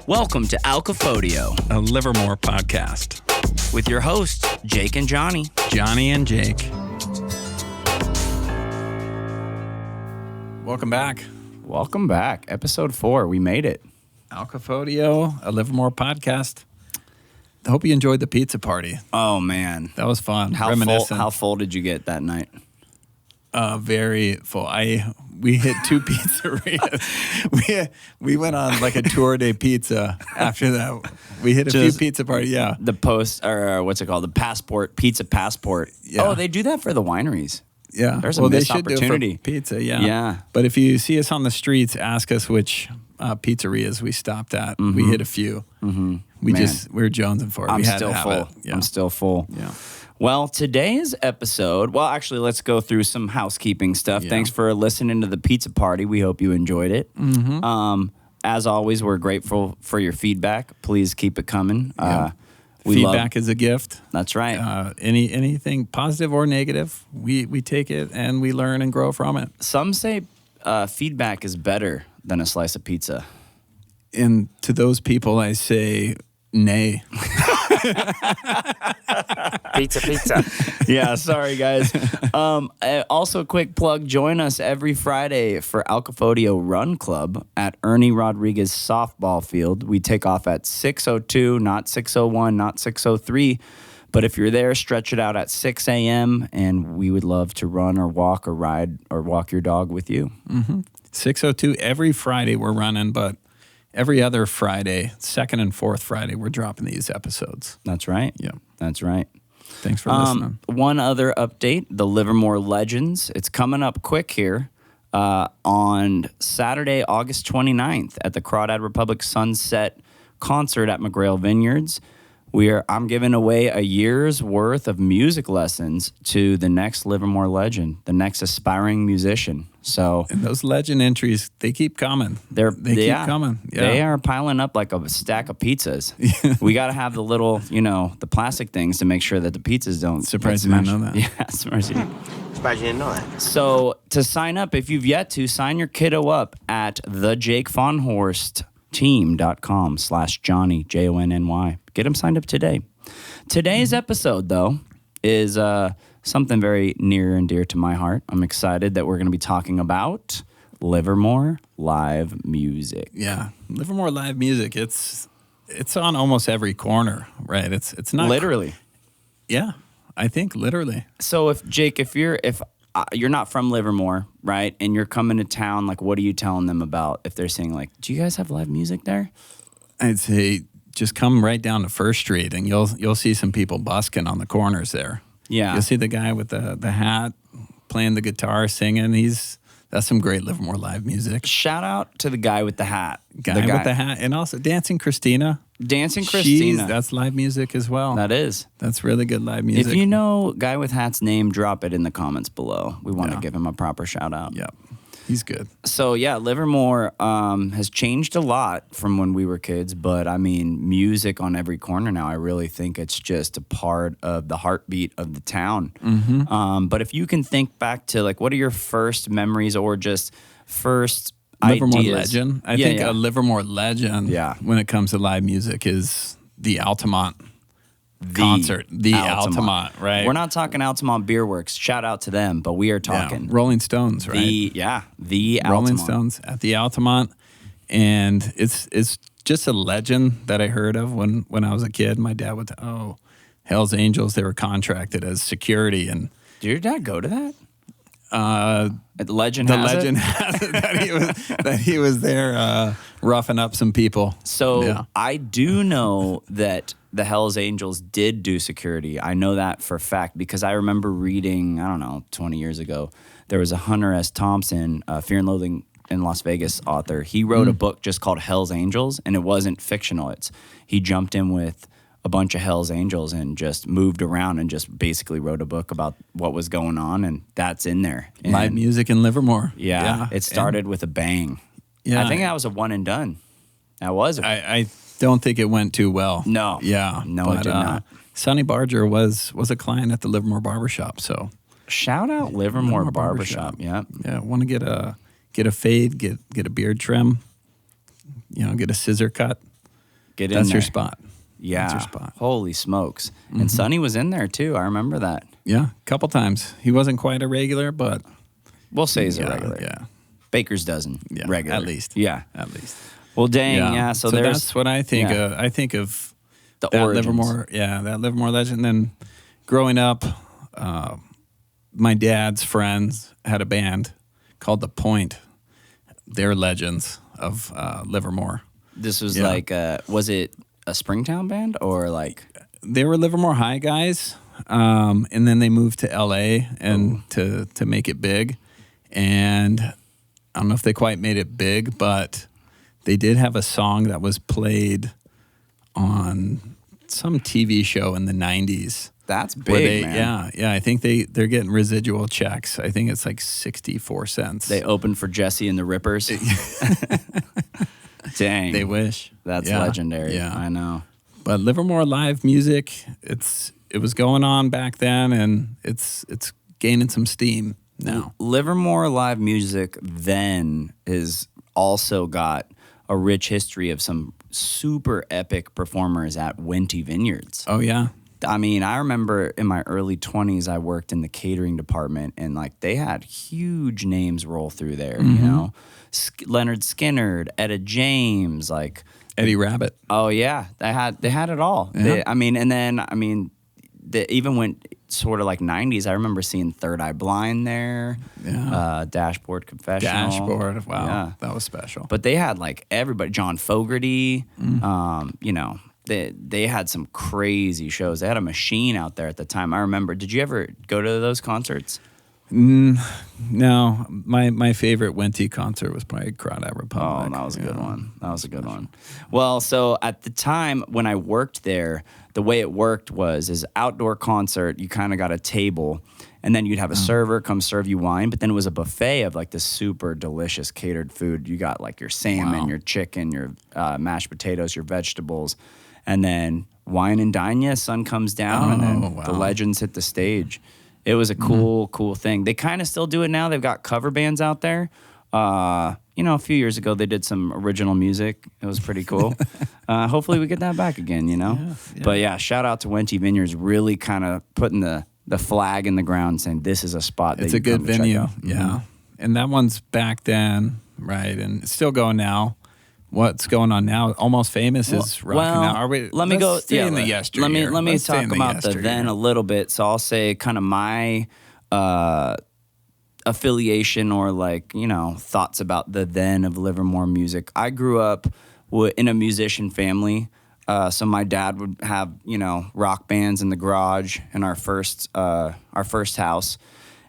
Welcome to Alkafödio, a Livermore podcast with your hosts, Jake and Johnny. Johnny and Jake. Welcome back. Welcome back. Episode 4. We made it. Alkafödio, a Livermore podcast. I hope you enjoyed the pizza party. Oh, man. That was fun. How full did you get that night? Very full. We hit 2 pizzerias. we went on like a tour de pizza after that. We hit a few pizza parties, yeah. The pizza passport. Yeah. Oh, they do that for the wineries. Yeah. There's a missed opportunity. Do it for pizza, yeah. Yeah. But if you see us on the streets, ask us which pizzerias we stopped at. Mm-hmm. We hit a few. Mm-hmm. We were jonesing for it. I'm we had still to have full. it. Yeah. I'm still full. Yeah. Well, today's episode, actually, let's go through some housekeeping stuff. Yeah. Thanks for listening to the pizza party. We hope you enjoyed it. Mm-hmm. As always, we're grateful for your feedback. Please keep it coming. Yeah. Feedback is a gift. That's right. Anything positive or negative, we take it and we learn and grow from it. Some say feedback is better than a slice of pizza. And to those people, I say, nay. Pizza. Yeah, sorry, guys. Also, a quick plug. Join us every Friday for Alkafödio Run Club at Ernie Rodriguez Softball Field. We take off at 6:02, not 6:01, not 6:03. But if you're there, stretch it out at 6 a.m., and we would love to run or walk or ride or walk your dog with you. Mm-hmm. 6:02 every Friday we're running, but every other Friday, second and fourth Friday, we're dropping these episodes. That's right. Yeah. That's right. Thanks for listening. One other update, the Livermore Legends. It's coming up quick here on Saturday, August 29th at the Crawdad Republic Sunset Concert at McGrail Vineyards. I'm giving away a year's worth of music lessons to the next Livermore legend, the next aspiring musician. So, and those legend entries, they keep coming. They keep coming. Yeah. They are piling up like a stack of pizzas. We got to have the little, the plastic things to make sure that the pizzas don't. Surprised you didn't know that. Yeah, surprised you didn't know that. So to sign up, if you've yet to, sign your kiddo up at the Jake Fahnhorst team.com/Johnny, Jonny. Get him signed up today. Today's episode, though, is something very near and dear to my heart. I'm excited that we're going to be talking about Livermore live music. Yeah, Livermore live music. It's on almost every corner, right? It's not literally. Yeah, I think literally. So if you're not from Livermore, right, and you're coming to town, like, what are you telling them about if they're saying, like, do you guys have live music there? I'd say just come right down to First Street, and you'll see some people busking on the corners there. Yeah, you'll see the guy with the hat playing the guitar, singing. That's some great Livermore live music. Shout out to the guy with the hat. Guy with the hat, and also Dancing Christina. That's live music as well. That's really good live music. If you know Guy with Hat's name, drop it in the comments below. We want to give him a proper shout out. Yeah, he's good. So yeah, Livermore has changed a lot from when we were kids, but I mean, music on every corner now. I really think it's just a part of the heartbeat of the town. Mm-hmm. But if you can think back to, like, what are your first memories or just first Livermore ideas? legend. I think a Livermore legend when it comes to live music is the Altamont concert. The Altamont, right? We're not talking Altamont Beer Works. Shout out to them, but we are talking Rolling Stones, right? The Altamont. Rolling Stones at the Altamont. And it's just a legend that I heard of when I was a kid. My dad would, Hell's Angels, they were contracted as security. And did your dad go to that? The legend has it that he was there roughing up some people. So I do know that the Hells Angels did do security. I know that for a fact because I remember reading, 20 years ago, there was a Hunter S. Thompson, Fear and Loathing in Las Vegas author. He wrote a book just called Hells Angels, and it wasn't fictional. He jumped in with a bunch of Hells Angels and just moved around and just basically wrote a book about what was going on, and that's in there. And live music in Livermore. Yeah, it started with a bang. Yeah, I think that was a one and done. That was. I don't think it went too well. No. Yeah. No, it did not. Sonny Barger was a client at the Livermore Barbershop, so shout out Livermore Barbershop. Yeah. Yeah. Want to get a fade, get a beard trim, get a scissor cut. Get in That's there. your spot. Yeah. That's your spot. Holy smokes. And Sonny was in there too. I remember that. Yeah, a couple times. He wasn't quite a regular, but We'll say he's a regular. Yeah, Baker's dozen. yeah, Regular. at least. Yeah. At least. Well, dang. Yeah. So there's that's what I think. yeah. I think of The that origins. Livermore. Yeah, that Livermore legend. Then growing up, my dad's friends had a band called The Point. They're legends of Livermore. This was Yeah. like, was it a Springtown band or like? They were Livermore High guys, and then they moved to L.A. and to make it big. And I don't know if they quite made it big, but they did have a song that was played on some TV show in the 90s. That's big, Where they, man. yeah. I think they're getting residual checks. I think it's like 64 cents. They opened for Jesse and the Rippers. Dang. They wish. That's Yeah, legendary. yeah. I know. But Livermore live music, it was going on back then, and it's gaining some steam now. Livermore live music then has also got a rich history of some super epic performers at Winty Vineyards. Oh yeah, I mean, I remember in my early 20s, I worked in the catering department, and like they had huge names roll through there, you know? Leonard Skinner, Etta James, like Eddie Rabbit. oh yeah, they had it all. Yeah. They even went sort of like 90s. I remember seeing Third Eye Blind there. Yeah. Dashboard Confessional. Dashboard. Wow, Yeah. that was special. But they had like everybody, John Fogerty, you know, they had some crazy shows. They had a machine out there at the time. I remember, did you ever go to those concerts? No, my favorite Winty concert was probably Crawdad Republic. Oh, that was a good one. That was a good one. Well, so at the time when I worked there, the way it worked was is outdoor concert, you kind of got a table, and then you'd have a server come serve you wine, but then it was a buffet of like this super delicious catered food. You got like your salmon, Wow. your chicken, your mashed potatoes, your vegetables, and then wine and dine you. Sun comes down, and then the wow. legends hit the stage. It was a cool thing. They kind of still do it now. They've got cover bands out there. You know, a few years ago, they did some original music. It was pretty cool. Hopefully we get that back again, you know? Yeah. But yeah, shout out to Winty Vineyards, really kind of putting the flag in the ground saying this is a spot that It's you a good come to check venue. out. Yeah, and that one's back then, right? And it's still going now. What's going on now? Almost Famous is rocking out. Are we? Let me go. Stay in the yesteryear. Let me Let's stay talk in the about the yesteryear. then a little bit. So I'll say kind of my affiliation or like, you know, thoughts about the then of Livermore music. I grew up in a musician family. So my dad would have, you know, rock bands in the garage in our first house.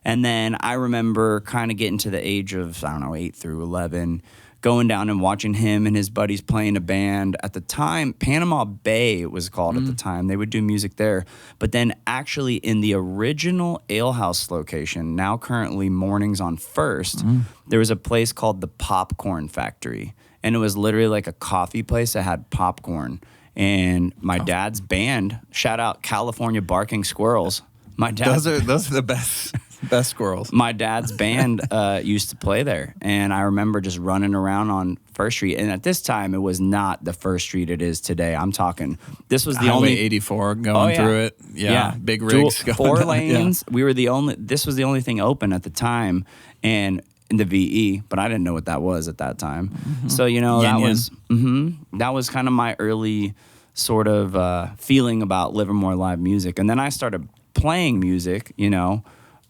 And then I remember kind of getting to the age of, I don't know, 8 through 11, going down and watching him and his buddies playing a band. At the time, Panama Bay it was called at the time. They would do music there. But then actually in the original alehouse location, now currently Mornings on First, there was a place called the Popcorn Factory. And it was literally like a coffee place that had popcorn. And my dad's band, shout out California Barking Squirrels. My dad's Those are the best squirrels. my dad's band used to play there, and I remember just running around on First Street. And at this time, it was not the First Street it is today. I'm talking. This was the Highway only 84 going through it. Yeah, big rigs. Dual, going 4 down. lanes. We were the only. This was the only thing open at the time, and in the VE. But I didn't know what that was at that time. So you know Yin that was kind of my early sort of feeling about Livermore live music, and then I started playing music. You know.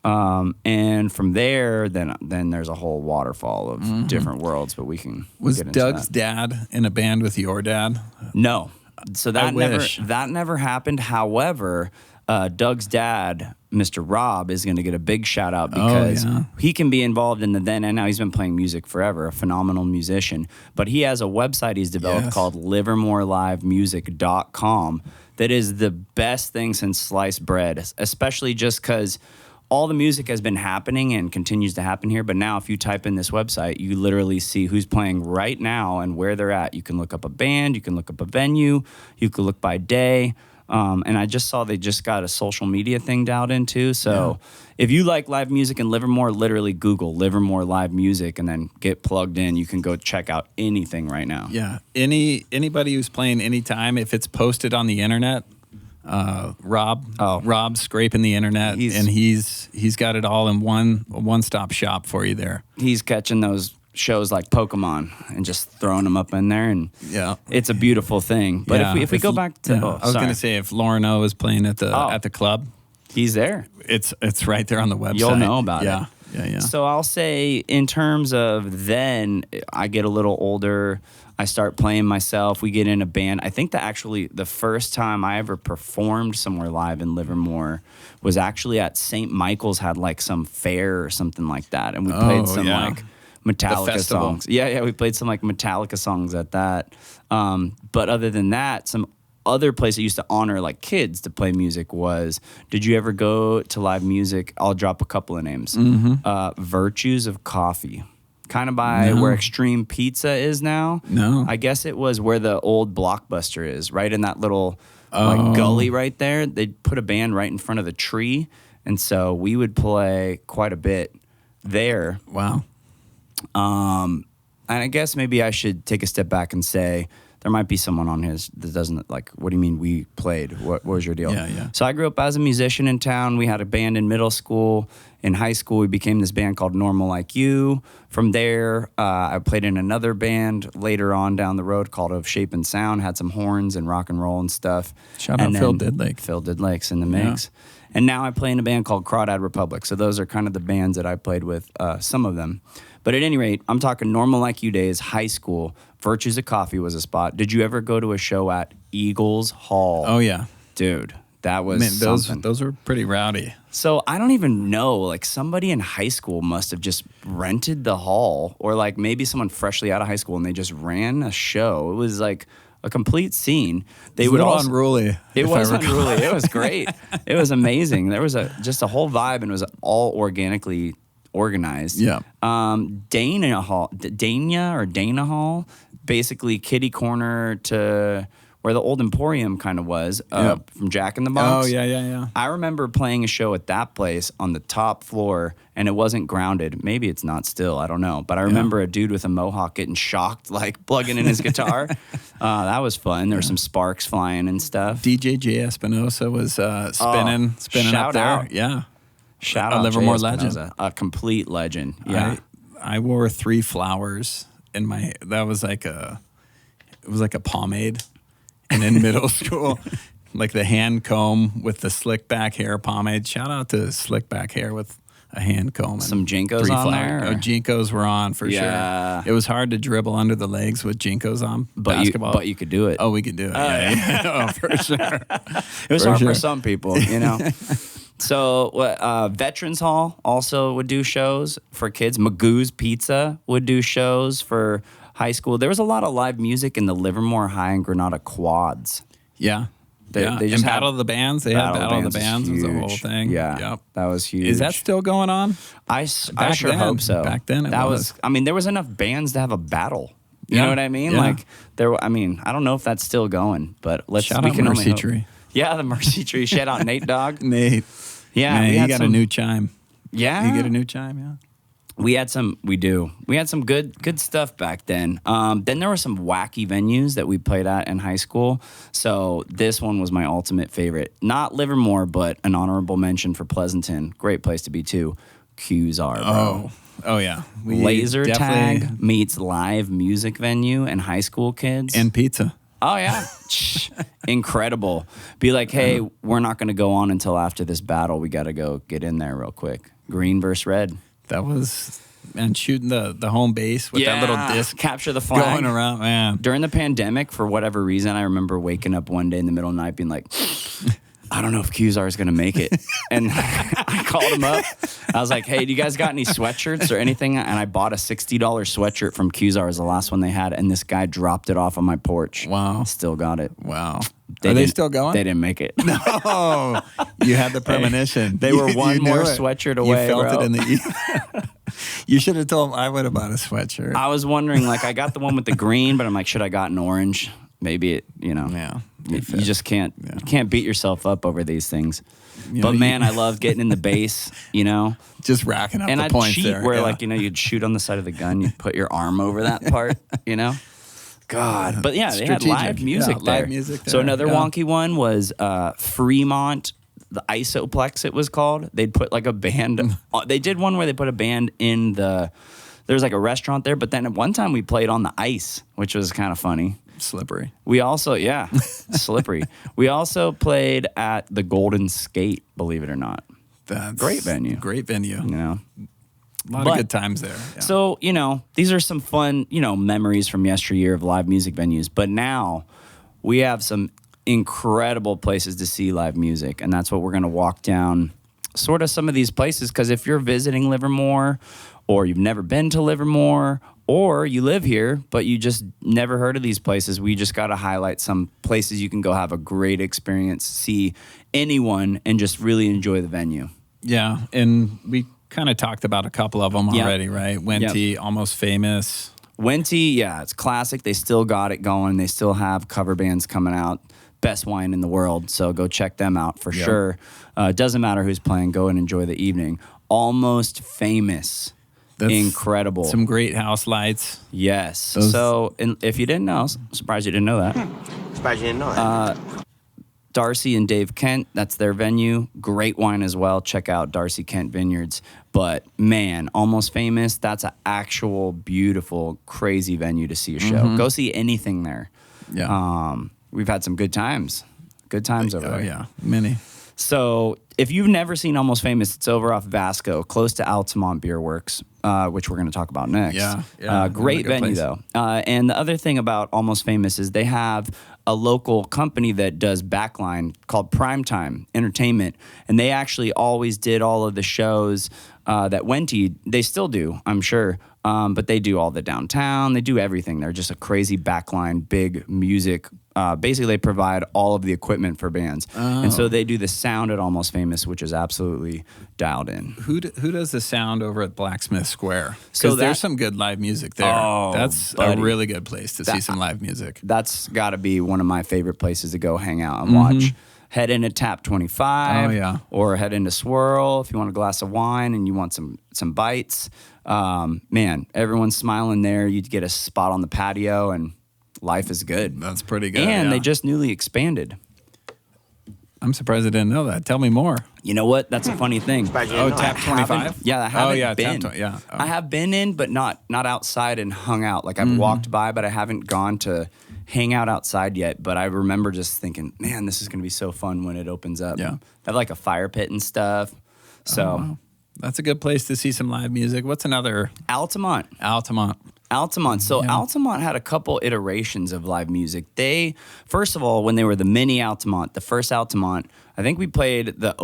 And from there, then there's a whole waterfall of different worlds, but we can Was get into Doug's that. dad in a band with your dad? No, so I wish. that never happened. However, Doug's dad, Mr. Rob, is going to get a big shout out because he can be involved in the then and now. He's been playing music forever, a phenomenal musician. But he has a website he's developed called LivermoreLiveMusic.com that is the best thing since sliced bread, especially just because all the music has been happening and continues to happen here. But now if you type in this website, you literally see who's playing right now and where they're at. You can look up a band, you can look up a venue, you can look by day. And I just saw they just got a social media thing dialed in too. So if you like live music in Livermore, literally Google Livermore live music and then get plugged in. You can go check out anything right now. Yeah. Anybody who's playing anytime, if it's posted on the internet, Rob's scraping the internet, and he's got it all in one-stop shop for you there. He's catching those shows like Pokemon and just throwing them up in there, and it's a beautiful thing. But if we go back to, I was going to say, if Lauren O is playing at the club, he's there. It's right there on the website. You'll know about it. Yeah. So I'll say, in terms of then, I get a little older. I start playing myself. We get in a band. I think that actually the first time I ever performed somewhere live in Livermore was actually at St. Michael's, had like some fair or something like that. And we played some like Metallica songs. Yeah, we played some like Metallica songs at that. But other than that, some other place that used to honor like kids to play music was, did you ever go to live music? I'll drop a couple of names. Virtues of Coffee. Kind of by where Extreme Pizza is now. No. I guess it was where the old Blockbuster is, right in that little like gully right there. They'd put a band right in front of the tree. And so we would play quite a bit there. Wow. And I guess maybe I should take a step back and say, there might be someone on his that doesn't like, what do you mean we played? What was your deal? Yeah. So I grew up as a musician in town. We had a band in middle school. In high school, we became this band called Normal Like You. From there, I played in another band later on down the road called Of Shape and Sound, had some horns and rock and roll and stuff. Shout out Phil Didlake. Phil Didlake's in the mix. Yeah. And now I play in a band called Crawdad Republic. So those are kind of the bands that I played with, some of them. But at any rate, I'm talking Normal Like You days, high school. Virtues of Coffee was a spot. Did you ever go to a show at Eagles Hall? Oh, yeah. Dude, that was something. Those were pretty rowdy. So I don't even know, like somebody in high school must have just rented the hall, or like maybe someone freshly out of high school and they just ran a show. It was like a complete scene. They would all unruly. It was unruly. It was great. It was amazing. There was just a whole vibe, and it was all organically organized. Yeah. Dana Hall, basically kitty corner to where the old Emporium kind of was, from Jack in the Box. Oh, yeah. I remember playing a show at that place on the top floor, and it wasn't grounded. Maybe it's not still, I don't know. But I remember a dude with a mohawk getting shocked, like plugging in his guitar. That was fun. There were some sparks flying and stuff. DJ J. Espinosa was spinning up there. Out. Yeah. Shout out Livermore Jay legend. Espinosa. A complete legend. Yeah. I wore 3 flowers in my, it was like a pomade. And in middle school, like the hand comb with the slick back hair pomade. Shout out to slick back hair with a hand comb. Some Jinkos on there? Oh, Jinkos were on for sure. It was hard to dribble under the legs with Jinkos on basketball. But you could do it. Oh, we could do it. Yeah. Oh, for sure. It was hard for some people, you know. So Veterans Hall also would do shows for kids. Magoo's Pizza would do shows for high school. There was a lot of live music in the Livermore High and Granada quads. Yeah. They just and Battle of the Bands. They had Battle of the Bands was the whole thing. Yeah. Yep. That was huge. Is that still going on? I sure hope so. Back then it was. I mean, there was enough bands to have a battle. You know what I mean? Yeah. Like I don't know if that's still going, but Shout out Mercy Tree. Yeah, the Mercy Tree. Shout out Nate Dogg. Nate. Yeah. Man, he got a new chime. Yeah. You get a new chime, yeah. We had some good stuff back then. Then there were some wacky venues that we played at in high school. So this one was my ultimate favorite. Not Livermore, but an honorable mention for Pleasanton. Great place to be too. Q's-R, bro. Oh yeah. Laser tag meets live music venue and high school kids. And pizza. Oh, yeah. Incredible. Be like, hey, we're not going to go on until after this battle. We got to go get in there real quick. Green versus red. That was, man, shooting the home base with that little disc. Capture the flag. Going around, man. During the pandemic, for whatever reason, I remember waking up one day in the middle of the night being like, I don't know if Q's-R is going to make it. And I called him up. I was like, hey, do you guys got any sweatshirts or anything? And I bought a $60 sweatshirt from Q's-R. It was the last one they had. And this guy dropped it off on my porch. Wow. Still got it. Wow. Are they still going? They didn't make it. No. You had the premonition. They were one more sweatshirt away. You felt it in the You should have told him I would have bought a sweatshirt. I was wondering, like, I got the one with the green, but I'm like, should I got an orange? maybe it, Yeah. you just can't you can't beat yourself up over these things. You But know, man, I love getting in the bass, just racking up and the I'd points cheat there. where yeah. like you'd shoot on the side of the gun, you'd put your arm over that part, God, but yeah, they had live Strategic. music Yeah, there. live music So there, another yeah. wonky one was Fremont, the Isoplex. It was called. They'd put like a band. They did one where they put a band in the. There's like a restaurant there, but then at one time we played on the ice, which was kind of funny. Slippery. We also, slippery. We also played at the Golden Skate, believe it or not. That's Great venue. Great venue. You know. A lot of good times there. Yeah. So, these are some fun, memories from yesteryear of live music venues. But now we have some incredible places to see live music. And that's what we're going to walk down sort of some of these places. Because if you're visiting Livermore or you've never been to Livermore or you live here, but you just never heard of these places, we just got to highlight some places you can go have a great experience, see anyone, and just really enjoy the venue. Yeah. And we kind of talked about a couple of them already, right? Wente, Almost Famous. Wente, it's classic. They still got it going. They still have cover bands coming out. Best wine in the world. So go check them out for sure. Doesn't matter who's playing. Go and enjoy the evening. Almost Famous. That's incredible. Some great house lights. Yes. So if you didn't know, I'm surprised you didn't know that. Surprised you didn't know that. Darcy and Dave Kent, that's their venue. Great wine as well. Check out Darcy Kent Vineyards. But man, Almost Famous, that's an actual beautiful, crazy venue to see a show. Go see anything there. Yeah. We've had some good times. Good times over there. Oh, yeah. Many. So if you've never seen Almost Famous, it's over off Vasco, close to Altamont Beer Works, which we're going to talk about next. Yeah. Great venue, though. And the other thing about Almost Famous is they have a local company that does backline called Primetime Entertainment, and they actually always did all of the shows that Wente, they still do, I'm sure, but they do all the downtown. They do everything. They're just a crazy backline, big music. Basically, they provide all of the equipment for bands. And so they do the sound at Almost Famous, which is absolutely dialed in. Who does the sound over at Blacksmith Square? So Because there's some good live music there. Oh, that's buddy. a really good place to see some live music. That's got to be one of my favorite places to go hang out and watch. Head into Tap 25. Oh, yeah. Or head into Swirl if you want a glass of wine and you want some bites. Man, everyone's smiling there. You get a spot on the patio and life is good. That's pretty good. And yeah. they just newly expanded. I'm surprised I didn't know that. Tell me more. You know what? That's a funny thing. Surprised you didn't know Tap that. 25? Yeah, I haven't Tap been. 20, yeah. Oh. I have been in, but not outside and hung out. Like I've walked by, but I haven't gone to hang out outside yet. But I remember just thinking, man, this is going to be so fun when it opens up. Yeah. They have like a fire pit and stuff. So Wow. That's a good place to see some live music. What's another? Altamont. So Altamont had a couple iterations of live music. They, first of all, when they were the mini Altamont, the first Altamont, I think we played the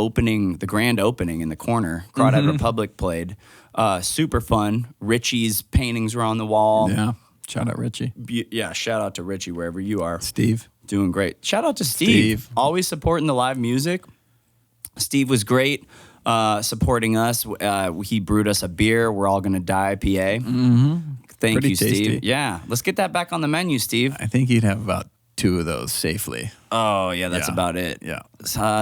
grand opening in the corner. Crawdad Republic played. Super fun. Richie's paintings were on the wall. Yeah. Shout out Richie. Shout out to Richie wherever you are. Steve. Doing great. Shout out to Steve. Always supporting the live music. Steve was great. Supporting us. He brewed us a beer. We're all gonna die IPA. Thank Pretty you, tasty. Steve. Yeah, let's get that back on the menu, Steve. I think you'd have about 2 of those safely. Oh yeah, that's about it. Yeah.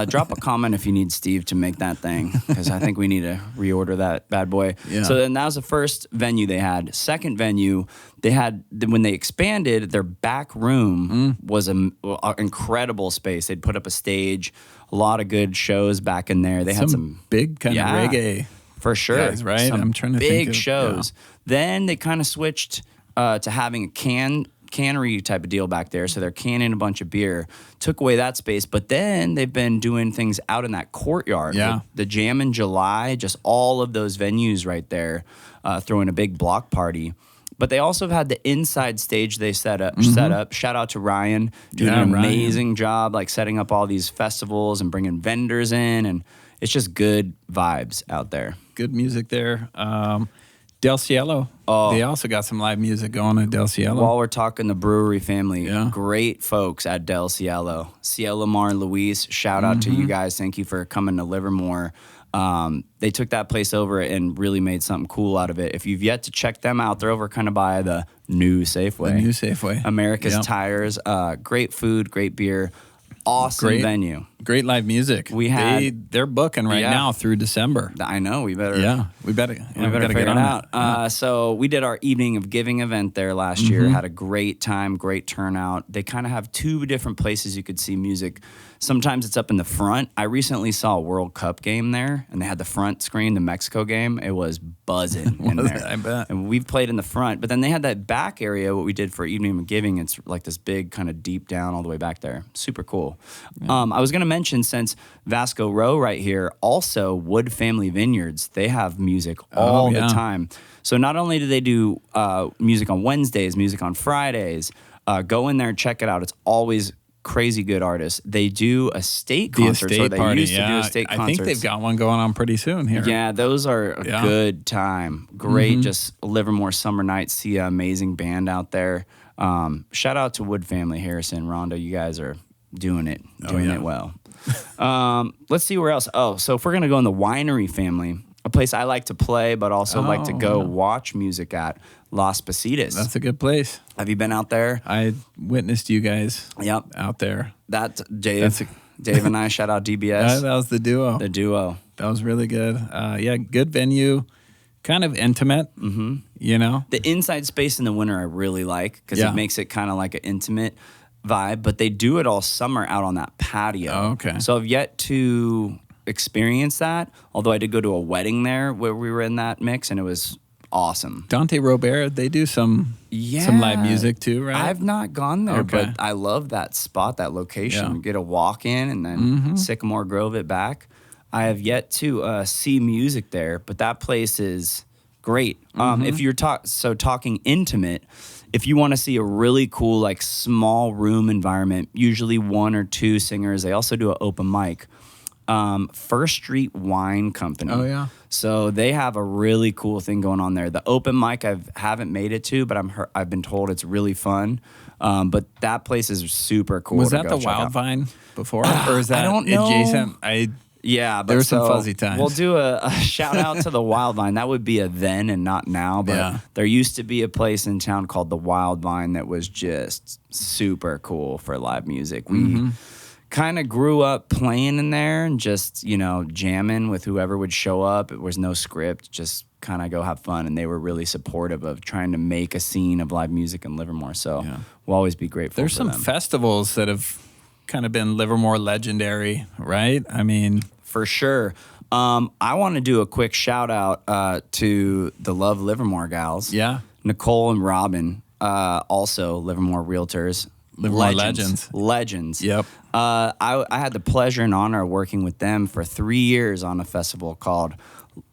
Drop a comment if you need Steve to make that thing, because I think we need to reorder that bad boy. Yeah. So then that was the first venue they had. Second venue they had when they expanded, their back room was an incredible space. They'd put up a stage, a lot of good shows back in there. They had some big kind of reggae. for sure, guys, right? Some I'm trying to big think of, shows. Then they kind of switched to having a cannery type of deal back there. So they're canning a bunch of beer. Took away that space, but then they've been doing things out in that courtyard. Yeah. The Jam in July, just all of those venues right there, throwing a big block party. But they also have had the inside stage they set up. Shout out to Ryan, doing an amazing job, like setting up all these festivals and bringing vendors in, and it's just good vibes out there. Good music there. Del Cielo. They also got some live music going at Del Cielo. While we're talking the brewery family, Yeah. great folks at Del Cielo. Cielo Mar and Luis, shout out to you guys. Thank you for coming to Livermore. They took that place over and really made something cool out of it. If you've yet to check them out, they're over kind of by the new Safeway. The new Safeway. America's Tires. Great food, great beer. Awesome venue. Great live music. They're booking right now through December. I know. We better figure it out. So we did our evening of giving event there last year. Had a great time, great turnout. They kind of have two different places you could see music. Sometimes it's up in the front. I recently saw a World Cup game there, and they had the front screen, the Mexico game. It was buzzing in there. I bet. And we've played in the front, but then they had that back area, what we did for Evening of Giving. It's like this big kind of deep down all the way back there. Super cool. Yeah. I was going to mention, since Vasco Row right here, also Wood Family Vineyards, they have music all the time. So not only do they do music on Wednesdays, music on Fridays, go in there and check it out. It's always crazy good artists. They do a state concert, or they used to do a state concert. I think they've got one going on pretty soon here. Yeah, those are a good time. Great, just Livermore summer nights. See an amazing band out there. Shout out to Wood Family, Harrison, Rhonda. You guys are doing it well. Let's see where else. Oh, so if we're gonna go in the winery family, a place I like to play, but also like to go watch music at, Las Positas. That's a good place. Have you been out there? I witnessed you guys out there. That's Dave. Dave and I, shout out DBS. That was the duo. The duo. That was really good. Good venue. Kind of intimate, you know? The inside space in the winter I really like, because it makes it kind of like an intimate vibe, but they do it all summer out on that patio. Oh, okay. So I've yet to experience that, although I did go to a wedding there where we were in that mix, and it was awesome. Dante Robert, they do some live music too, right? I've not gone there, but I love that spot, that location. Get a walk in and then Sycamore Grove it back. I have yet to see music there, but that place is great. If you're talking intimate, if you want to see a really cool, like, small room environment, usually one or two singers. They also do an open mic. First Street Wine Company. Oh, yeah. So they have a really cool thing going on there. The open mic I haven't made it to, but I've been told it's really fun. But that place is super cool. Was that the Wild Vine before? Or is that adjacent? Yeah, but there was some fuzzy times. We'll do a shout out to the Wild Vine. That would be a then and not now. But there used to be a place in town called the Wild Vine that was just super cool for live music. We kind of grew up playing in there and just, jamming with whoever would show up. It was no script, just kind of go have fun. And they were really supportive of trying to make a scene of live music in Livermore. So we'll always be grateful. There's some festivals that have kind of been Livermore legendary, right? I mean, for sure. I want to do a quick shout out to the Love Livermore gals. Yeah. Nicole and Robin, also Livermore Realtors. Livermore Legends. Yep. I had the pleasure and honor of working with them for 3 years on a festival called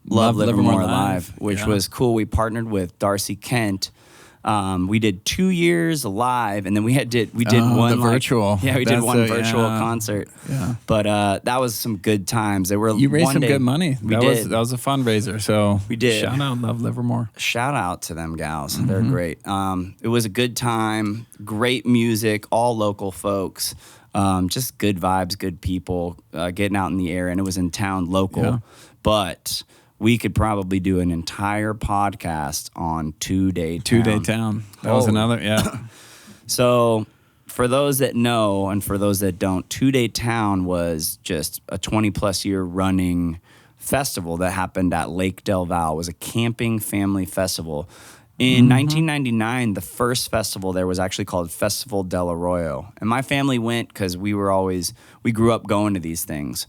Love Livermore Live, which was cool. We partnered with Darcy Kent. We did 2 years live, and then we did one virtual. Yeah, we did one virtual concert. Yeah, but that was some good times. You raised some good money. That was a fundraiser. So we did. Shout out Love Livermore. Shout out to them gals. They're great. It was a good time. Great music. All local folks. Just good vibes. Good people. Getting out in the air, and it was in town, local, but. We could probably do an entire podcast on 2-Day Town. 2-Day Town. That was another, So for those that know and for those that don't, 2-Day Town was just a 20-plus year running festival that happened at Lake Del Valle. It was a camping family festival. In 1999, the first festival there was actually called Festival del Arroyo. And my family went because we grew up going to these things.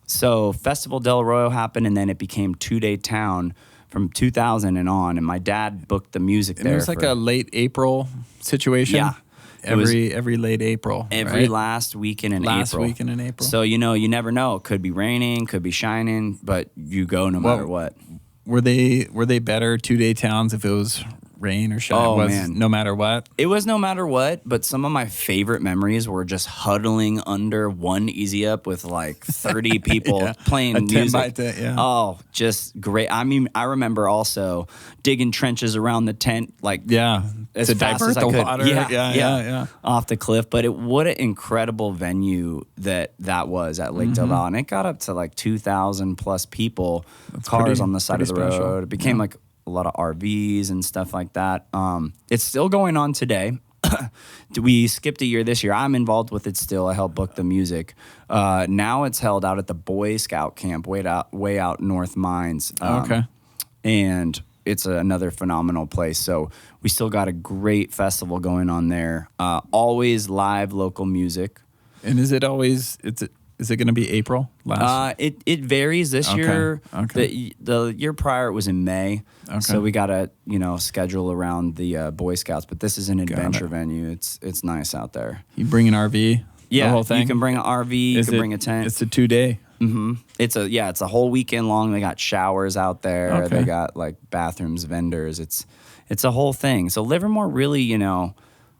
So Festival del Arroyo happened, and then it became 2-Day Town from 2000 and on. And my dad booked the music there. It was like a late April situation. Yeah, every late April. Every last weekend in April. Last weekend in April. So you never know. It could be raining, could be shining, but you go no matter what. Were they better 2-Day Towns if it was rain or shine. Oh, It was man. no matter what. It was no matter what, but some of my favorite memories were just huddling under one Easy Up with like 30 people playing A 10 music. by 10, yeah. Oh, just great. I mean, I remember also digging trenches around the tent, like as to fast divert as I the could. water. Yeah. Off the cliff. But what an incredible venue that was at Lake Del Valle. And it got up to like 2,000 plus people, cars pretty- on the side of the pretty special. road. It became like a lot of RVs and stuff like that. It's still going on today. We skipped a year this year. I'm involved with it still. I help book the music. Now it's held out at the Boy Scout camp way out North Mines. Okay. And it's another phenomenal place. So we still got a great festival going on there. Always live local music. And is it always? Is it going to be April? It varies this year. Okay. The year prior it was in May. Okay. So we got to schedule around the Boy Scouts. But this is an adventure venue. It's nice out there. You bring an RV? Yeah, the whole thing? you can bring an RV. You can bring a tent. It's a 2-day. Mm-hmm. It's a whole weekend long. They got showers out there. Okay. They got like bathrooms, vendors. It's a whole thing. So Livermore really,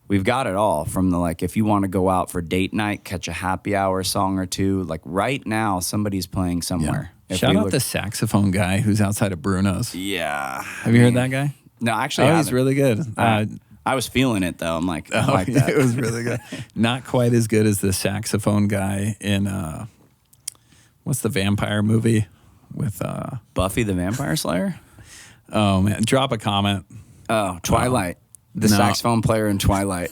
we've got it all from the if you want to go out for date night, catch a happy hour song or two. Like right now, somebody's playing somewhere. Shout out the saxophone guy who's outside of Bruno's. Yeah. Have you heard that guy? No, actually, I he's haven't. really good. I was feeling it though. I'm like, I like that. It was really good. Not quite as good as the saxophone guy in what's the vampire movie with Buffy the Vampire Slayer? Oh man, drop a comment. Oh, Twilight. The saxophone player in Twilight.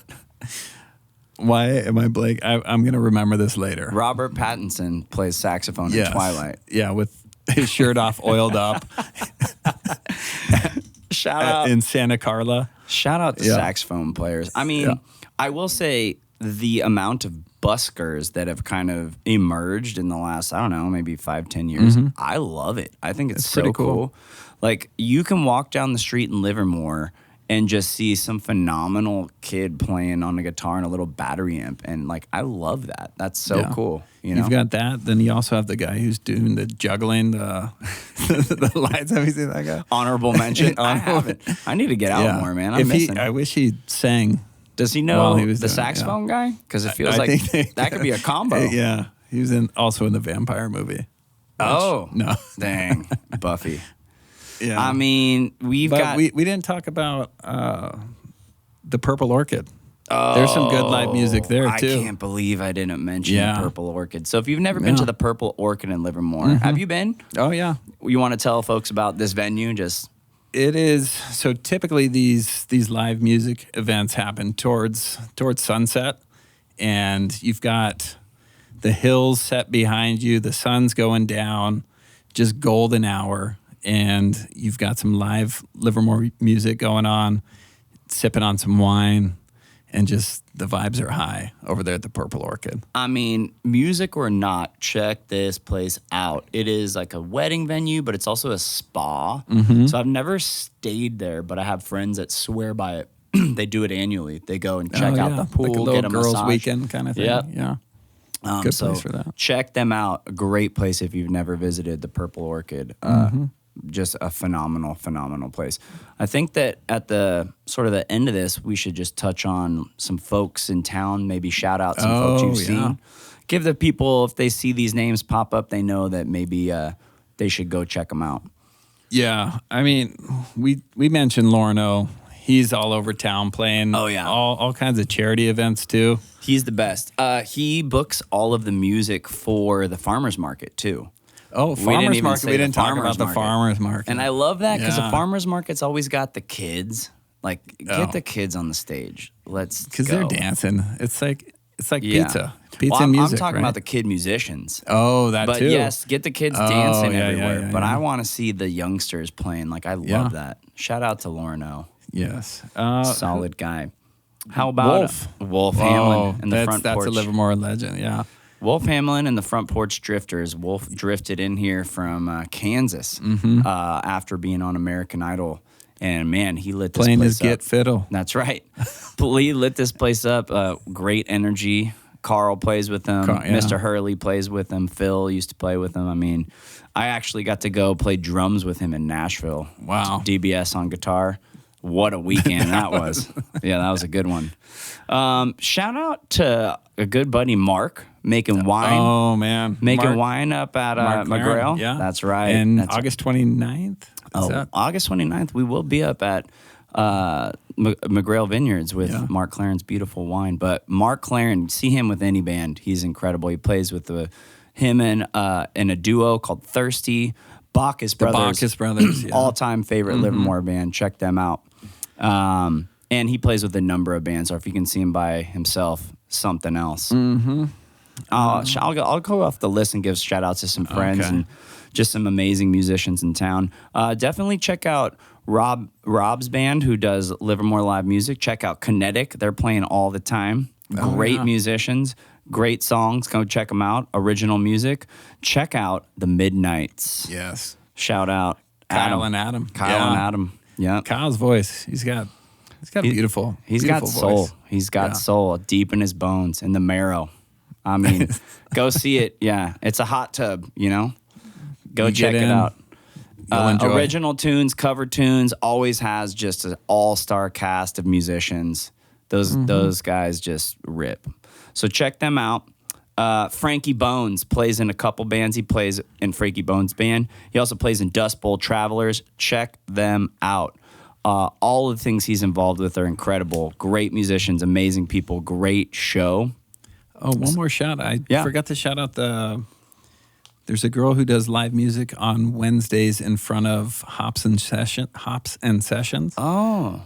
Why am I blank? I'm going to remember this later. Robert Pattinson plays saxophone in Twilight. Yeah, with his shirt off, oiled up. Shout out in Santa Carla. Shout out to saxophone players. I mean, I will say the amount of buskers that have kind of emerged in the last, I don't know, maybe 5-10 years. I love it. I think it's so pretty cool. Like you can walk down the street in Livermore and just see some phenomenal kid playing on a guitar and a little battery amp. And like, I love that. That's so cool. You've got that. Then you also have the guy who's doing the juggling, the lights. Have you seen that guy? Honorable mention. I haven't. I need to get out more, man. I'm missing. I wish he sang. Does he know while he was the doing it, saxophone guy? Because it feels I like think that could be a combo. Yeah. He was also in the vampire movie. Oh. No. Dang. Buffy. Yeah. I mean, we didn't talk about the Purple Orchid. There's some good live music there too. I can't believe I didn't mention the Purple Orchid. So if you've never been to the Purple Orchid in Livermore, have you been? Oh yeah. You want to tell folks about this venue? It is so typically these live music events happen towards sunset, and you've got the hills set behind you, the sun's going down, just golden hour. And you've got some live Livermore music going on, sipping on some wine, and just the vibes are high over there at the Purple Orchid. I mean, music or not, check this place out. It is like a wedding venue, but it's also a spa. So I've never stayed there, but I have friends that swear by it. They do it annually. They go and check out the pool, like a little get a girls' massage. weekend kind of thing. Yep. Yeah. Good place for that. Check them out. A great place if you've never visited the Purple Orchid. Just a phenomenal place. I think that at the sort of the end of this, we should just touch on some folks in town, maybe shout out some folks you've seen. Give the people, if they see these names pop up, they know that maybe they should go check them out. Yeah. I mean, we mentioned Lorno. He's all over town playing all kinds of charity events too. He's the best. He books all of the music for the farmers market too. Oh, farmers market. We didn't talk about the farmers market. And I love that because the farmers market's always got the kids. Like, get the kids on the stage. Let's go. Because they're dancing. It's like pizza. Pizza well, and music, I'm talking right? about the kid musicians. Oh, that but too. But yes, get the kids dancing everywhere. Yeah, but I want to see the youngsters playing. Like, I love that. Shout out to Lorno. Yes. Solid guy. How about Wolf Hamlin in the front porch? That's a Livermore legend, yeah. Wolf Hamlin and the Front Porch Drifters. Wolf drifted in here from Kansas after being on American Idol. And, man, he lit this playing place his git fiddle. That's right. He lit this place up. Great energy. Carl plays with him. Mr. Hurley plays with him. Phil used to play with him. I mean, I actually got to go play drums with him in Nashville. Wow. DBS on guitar. what a weekend that was. Yeah, that was a good one. Shout out to a good buddy, Mark, making wine. Oh, man. Making wine up at McGrail. Yeah. That's right. And That's August 29th? August 29th, we will be up at McGrail Vineyards with Mark Claren's beautiful wine. But Mark Claren, see him with any band. He's incredible. He plays with him in a duo called Thirsty. Bacchus Brothers. All-time favorite Livermore band. Check them out. And he plays with a number of bands, or if you can see him by himself, something else. Mm-hmm. I'll go off the list and give shout-outs to some friends and just some amazing musicians in town. Definitely check out Rob's band, who does Livermore live music. Check out Kinetic. They're playing all the time. Great musicians, great songs. Go check them out. Original music. Check out the Midnights. Yes. Shout out Kyle and Adam. Yeah. Kyle's voice. He's got beautiful. He's got soul. Voice. He's got soul deep in his bones, in the marrow. I mean, go see it. Yeah, it's a hot tub. Go check it out. Original tunes, cover tunes, always has just an all-star cast of musicians. Those guys just rip. So check them out. Frankie Bones plays in a couple bands. He plays in Frankie Bones' band. He also plays in Dust Bowl Travelers. Check them out. All of the things he's involved with are incredible. Great musicians, amazing people, great show. Oh, one more shout. I forgot to shout out there's a girl who does live music on Wednesdays in front of Hops and Sessions. Oh.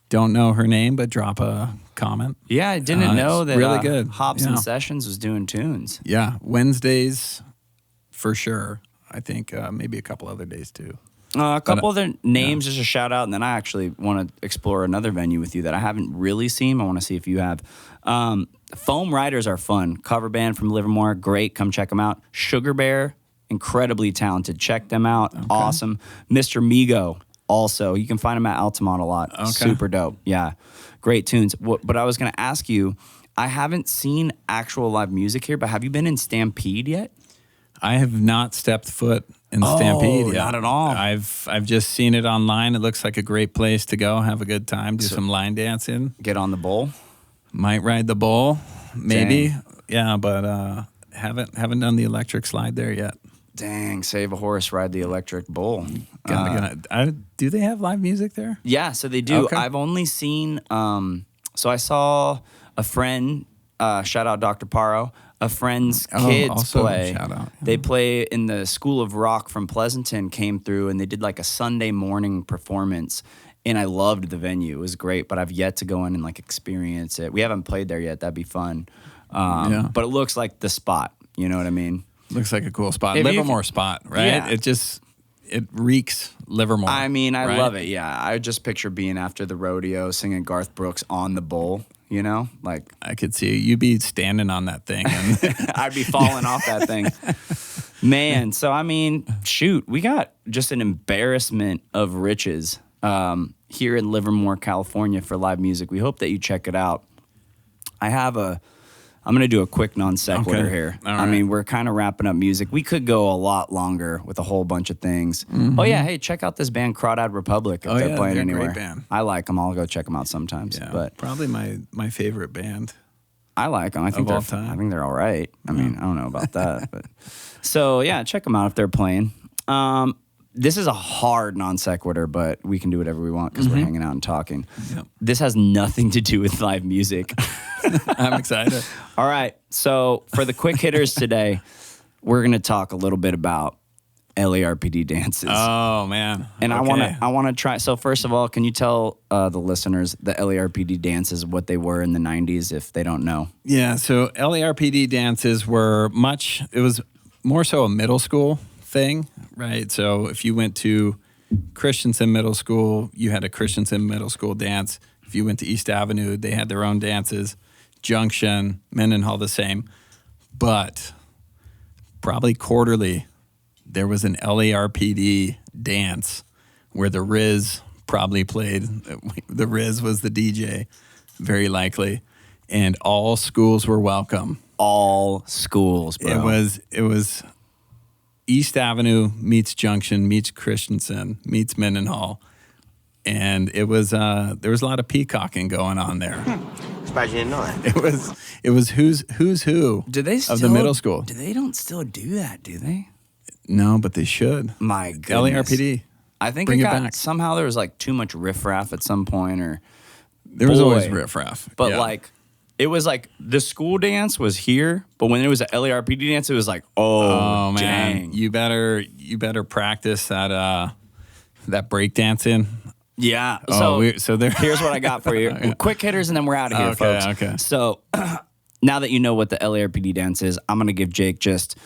Don't know her name, but drop a comment. Yeah, I didn't know that really good. Hops and Sessions was doing tunes. Yeah, Wednesdays for sure. I think maybe a couple other days too. A couple other names, just a shout out, and then I actually want to explore another venue with you that I haven't really seen. I want to see if you have. Foam Riders are fun. Cover band from Livermore, great. Come check them out. Sugar Bear, incredibly talented. Check them out. Okay. Awesome. Mr. Migo, also. You can find them at Altamont a lot. Okay. Super dope. Yeah, great tunes. But I was going to ask you, I haven't seen actual live music here, but have you been in Stampede yet? I have not stepped foot in Stampede yet. Not at all. I've just seen it online. It looks like a great place to go, have a good time, do some line dancing. Get on the bull? Might ride the bull, maybe. Dang. Yeah, but haven't done the electric slide there yet. Dang, save a horse, ride the electric bull. Do they have live music there? Yeah, so they do. Okay. I've only seen, so I saw a friend, shout out Dr. Paro, a friend's kids play. Shout out. They play in the School of Rock from Pleasanton, came through, and they did like a Sunday morning performance. And I loved the venue. It was great, but I've yet to go in and like experience it. We haven't played there yet. That'd be fun. But it looks like the spot. You know what I mean? Looks like a cool spot. Livermore spot, right? Yeah. It reeks Livermore. I mean, I right? love it. Yeah. I just picture being after the rodeo singing Garth Brooks on the bull, like I could see you be standing on that thing. And I'd be falling off that thing. Man. So, I mean, shoot, we got just an embarrassment of riches here in Livermore, California for live music. We hope that you check it out. I'm going to do a quick non sequitur here. All right. I mean, we're kind of wrapping up music. We could go a lot longer with a whole bunch of things. Mm-hmm. Oh, yeah. Hey, check out this band, Crawdad Republic, if they're playing anywhere. Great band. I like them. I'll go check them out sometimes. Yeah, but probably my favorite band. I like them. I think they're all right. I mean, I don't know about that. But so, yeah, check them out if they're playing. This is a hard non sequitur, but we can do whatever we want because we're hanging out and talking. Yep. This has nothing to do with live music. I'm excited. All right. So for the quick hitters today, we're going to talk a little bit about LARPD dances. Oh, man. And I want to try. So first of all, can you tell the listeners the LARPD dances, what they were in the 90s if they don't know? Yeah. So LARPD dances it was more so a middle school thing, right? So if you went to Christensen Middle School, you had a Christensen Middle School dance. If you went to East Avenue, they had their own dances. Junction, Mendenhall, the same. But probably quarterly, there was an LARPD dance where the Riz probably played. The Riz was the DJ, very likely. And all schools were welcome. All schools, bro. It was East Avenue meets Junction, meets Christensen, meets Mendenhall. and it was there was a lot of peacocking going on there. Surprised you didn't know that. It was who's who Do they still, of the middle school. They don't still do that, do they? No, but they should. My goodness. LARPD. I think Bring it it got back. somehow there was like too much riffraff at some point, or There was Boy. always riffraff. but yeah. like it was like the school dance was here, but when it was an LARPD dance, it was like, oh man, dang. you better practice that breakdancing. Yeah. So there. Here's what I got for you. Quick hitters, and then we're out of here, Okay, folks. okay. So now that you know what the LARPD dance is, I'm going to give Jake just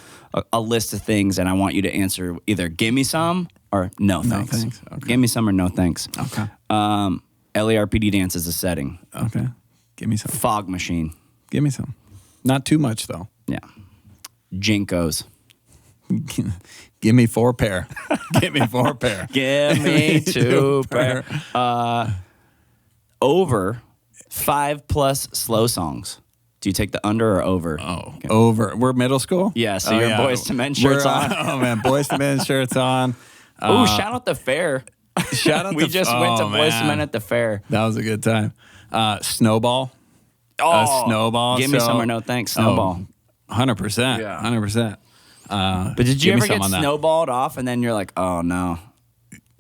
a list of things, and I want you to answer either give me some or no thanks. thanks. Okay. Give me some or no thanks. Okay. LARPD dance is a setting. Okay. Give me some. Fog machine. Give me some. Not too much though. Yeah. Jinkos. Give me 4 pair. Give me 4 pair. Give me 2 pair. Over 5+ slow songs. Do you take the under or over? Oh, over. We're middle school? Yeah, so your Boys to Men shirts on. Oh, man. Boys to Men shirts on. Oh, shout out the fair. Shout out We just went to Boys to Men at the fair. That was a good time. Snowball. Oh, Snowball. Give me some or no thanks. Snowball. 100%. Yeah. 100%. But did you give me ever some get on that. snowballed off and then you're like, oh no.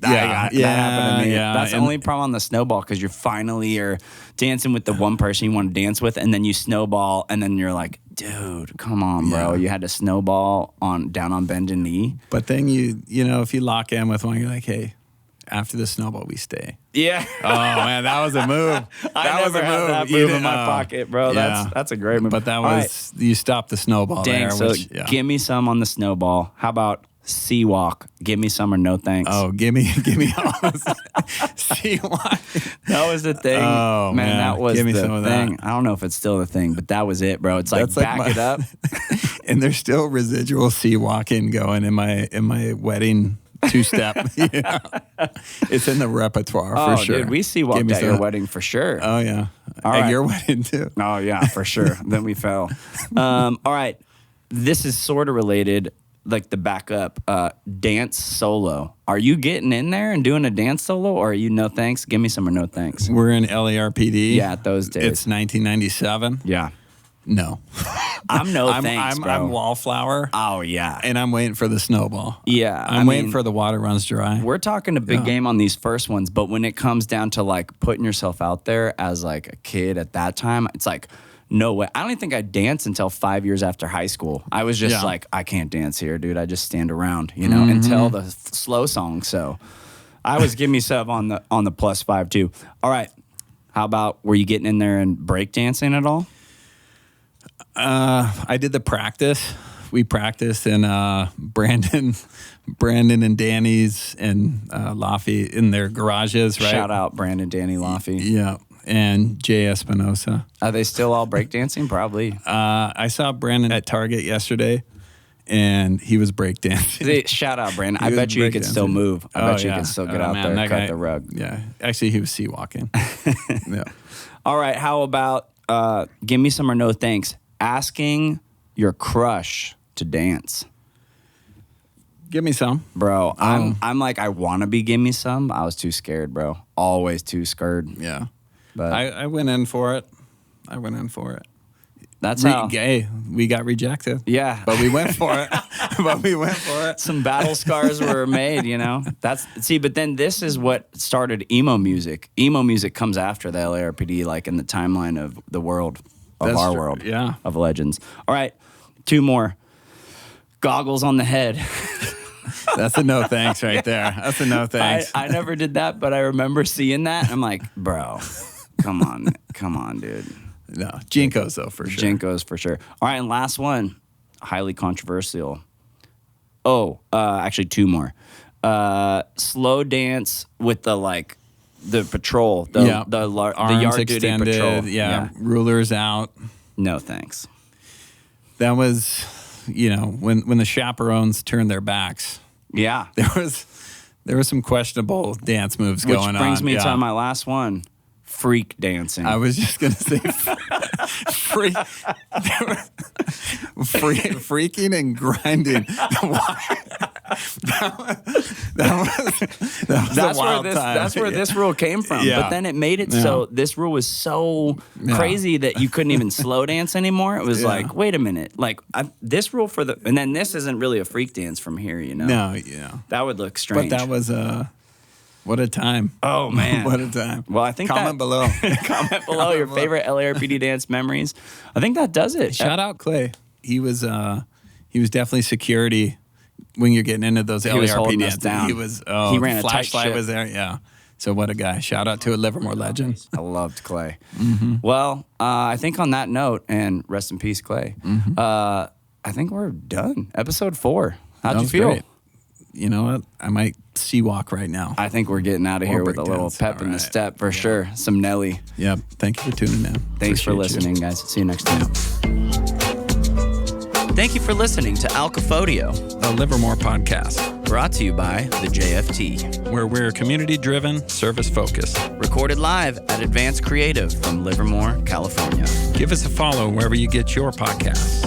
Yeah, That happened to me. yeah, That's the and- only problem on the snowball, because you're dancing with the one person you want to dance with, and then you snowball, and then you're like, dude, come on, bro. Yeah. You had to snowball down on bended knee. But then you know, if you lock in with one, you're like, hey, after the snowball, we stay. Yeah. Oh, man, that was a move. I never had that move in my pocket, bro. Yeah. That's a great move. But that All was, you stopped the snowball Dang, there. so Which, yeah. give me some on the snowball. How about sea walk? Give me some or no thanks. Oh, give me all this. See why? That was the thing. Oh, man. That was Give me the some of thing. that. I don't know if it's still the thing, but that was it, bro. It's like That's like back it up. And there's still residual sea walking going in my wedding 2-step. Yeah. It's in the repertoire Oh, for sure. dude, we sea Give walked me at your some. wedding for sure. Oh, yeah. All At right. your wedding, too. Oh, yeah, for sure. Then we fell. All right. This is sort of related, like the backup dance solo. Are you getting in there and doing a dance solo, or are you no thanks? Give me some or no thanks. We're in LARPD. Yeah, at those days. It's 1997. Yeah. No. I'm no I'm thanks, bro. I'm wallflower. Oh, yeah. And I'm waiting for the snowball. Yeah, I'm waiting for the water runs dry. We're talking a big game on these first ones, but when it comes down to like putting yourself out there as like a kid at that time, it's like, no way. I don't even think I danced until 5 years after high school. I was just Yeah. like, I can't dance here, dude. I just stand around, you know, until the slow song. So I was give me sub on the +5 too. All right. How about, were you getting in there and break dancing at all? I did the practice. We practiced in Brandon and Danny's and Laffy in their garages, right? Shout out Brandon, Danny, Laffy. Yeah. And Jay Espinosa. Are they still all breakdancing? Probably. I saw Brandon at Target yesterday, and he was breakdancing. Shout out Brandon. I He was bet you he could still breakdancing. move. I bet you he could still get out man, there that and cut guy- the rug. Yeah. Actually, he was sea walking. Yeah. All right, how about give me some or no thanks? Asking your crush to dance. Give me some. Bro, I'm like, I want to be give me some. I was too scared, bro. Always too scared. Yeah. But I went in for it. that's how. Gay. We got rejected. Yeah. But we went for it. Some battle scars were made, you know. But then this is what started emo music. Emo music comes after the LARPD, like in the timeline of the world, of That's our true, world, yeah. of legends. All right, 2 more. Goggles on the head. That's a no thanks right there. That's a no thanks. I never did that, but I remember seeing that. I'm like, bro, come on, dude. No. Jinkos, though, for sure. Jinkos for sure. All right, and last one, highly controversial. Oh, actually 2 more. Slow dance with the patrol, the Arms yard extended, duty patrol. yeah. Rulers out. No thanks. That was, when the chaperones turned their backs, Yeah. there was some questionable dance moves Which going on. brings me Yeah. to my last one, freak dancing. I was just gonna say, freaking and grinding. That's a wild time. That's where this rule came from. Yeah. But then it made it so this rule was so crazy that you couldn't even slow dance anymore. It was like, wait a minute, like this rule and then this isn't really a freak dance from here, you know? No, yeah. That would look strange. But that was what a time. Oh, man. What a time. Well, I think comment below. Comment below your favorite LARPD dance memories. I think that does it. Shout out Clay. He was definitely security when you're getting into those LARPD dances. Down. He was. He ran a tight flashlight ship. Was there. Yeah. So what a guy. Shout out to a Livermore legend. I loved Clay. Well, I think on that note, and rest in peace, Clay. I think we're done. Episode 4. How'd you feel? Great. You know what? I might sea-walk right now. I think we're getting out of here with a little pep in the step for sure. Some Nelly. Yep. Thank you for tuning in. Thanks for listening, guys. See you next time. Thank you for listening to Alkafödio, The Livermore Podcast, brought to you by the JFT, where we're community-driven, service-focused. recorded live at Advanced Creative from Livermore, California. Give us a follow wherever you get your podcasts.